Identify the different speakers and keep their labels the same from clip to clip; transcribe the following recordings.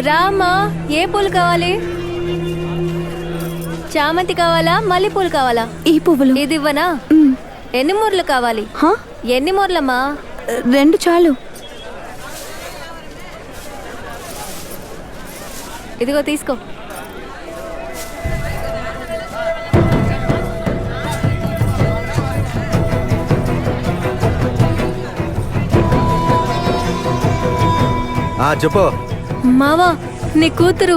Speaker 1: రామ్మా, ఏ పూలు కావాలి? చామంతి కావాలా, మల్లెపూలు కావాలా?
Speaker 2: ఈ పువ్వులు.
Speaker 1: ఇది ఇవ్వనా? ఎన్ని మూరలు కావాలి? ఎన్ని మూరలమ్మా?
Speaker 2: 2 చాలు.
Speaker 1: ఇదిగో తీసుకో.
Speaker 3: చెప్పు
Speaker 1: మావా, నీ కూతురు.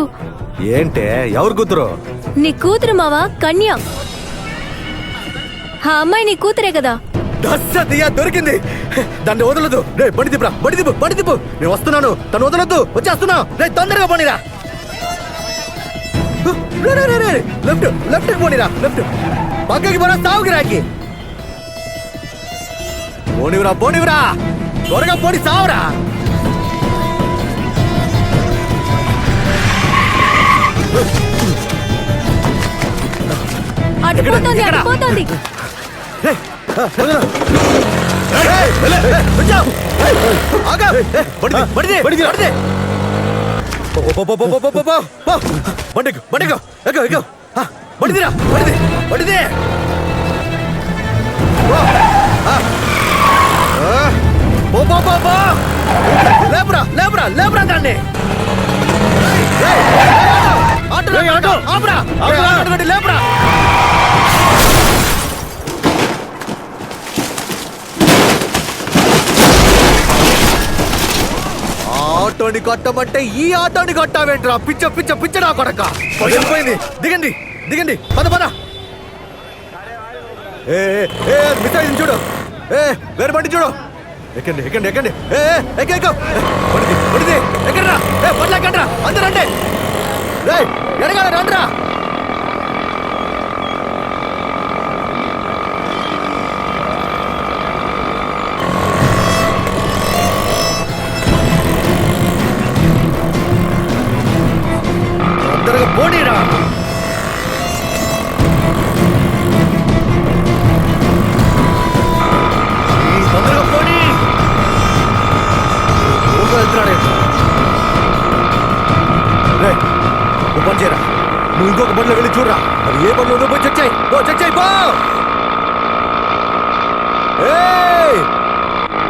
Speaker 3: ఏంటే? ఎవరు కూతురు?
Speaker 1: నీ కూతురు మావా, కన్య. ఆ అమ్మాయి నీ కూతురే కదా?
Speaker 3: దొరికింది. దాన్ని వదలదు. రే బండి తిప్పురా, బండి తిప్పు, బండి తిప్పు. నేను వస్తున్నాను, తను వదలొద్దు. వచ్చేస్తున్నా. రే తొందరగా పోనీరా. లెఫ్ట్ లెఫ్ట్ పోనీరా, లెఫ్ట్. పక్కకి పోరా, సావుకి రాకి. పోనివరా, పోనివరా, త్వరగా పోని, సావురా.
Speaker 1: అడిపోతుంది, అడిపోతుంది.
Speaker 3: లేపురా, లేపురా, లేపురా దాన్ని. లేపురా. ఆటోని కొట్టమంటే ఈ ఆటోని కొట్టావేంట్రా? పిచ్చ పిచ్చ పిచ్చడా కొడక. వెళ్ళిపోయింది. దిగండి, దిగండి, పద పద. మిస్ అయింది చూడు. వేరే బండి చూడు. ఎక్కండి, ఎక్కండి, ఎక్కండి. ఎక్క పడిది, పడిది. ఎక్కడరా? పట్ల ఎక్కండ్రా, అందరూ రండి. ఎడగాలి, రండ్రా. అందరూ పోనీరా. తొందరగా పోనీ. వెళ్తున్నాడే. నువ్వు పని చేయరా. నువ్వు ఇంకొక బండిలో వెళ్ళి చూడరా. అది ఏ బండిలో ఉందో పోయి చెక్ చేయి. చెక్ చేయి, పో.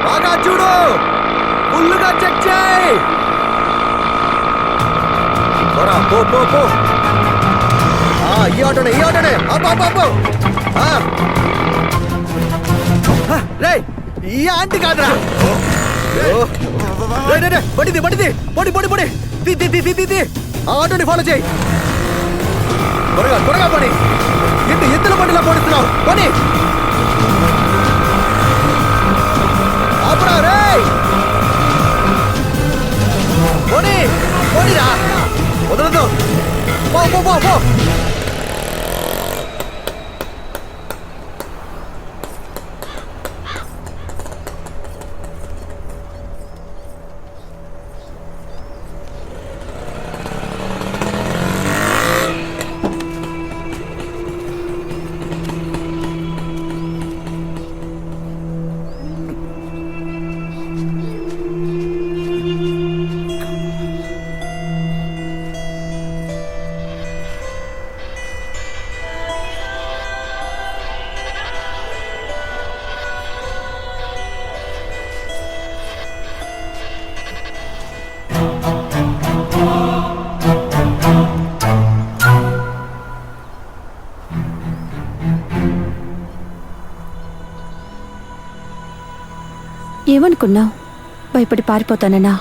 Speaker 3: బాగా చూడు, ఫుల్లుగా చెక్ చేయి. పో పో పో. ఈ ఆటోనే, ఈ ఆటోనే. రే, ఈ ఆంటీ కాదురా. పడిది, పడిది, పొడి పొడి పొడి. ఆ ఆటోని ఫాలో చేయి. త్వరగా త్వరగా పని. ఎద్దుల బండిలా పోడుతున్నావు. పని ఆపురా. రే పోనీ, పోనీరా, వదలదు. పో పో పో పో.
Speaker 2: ఏమనుకున్నావు? భయపడి పారిపోతానన్నా?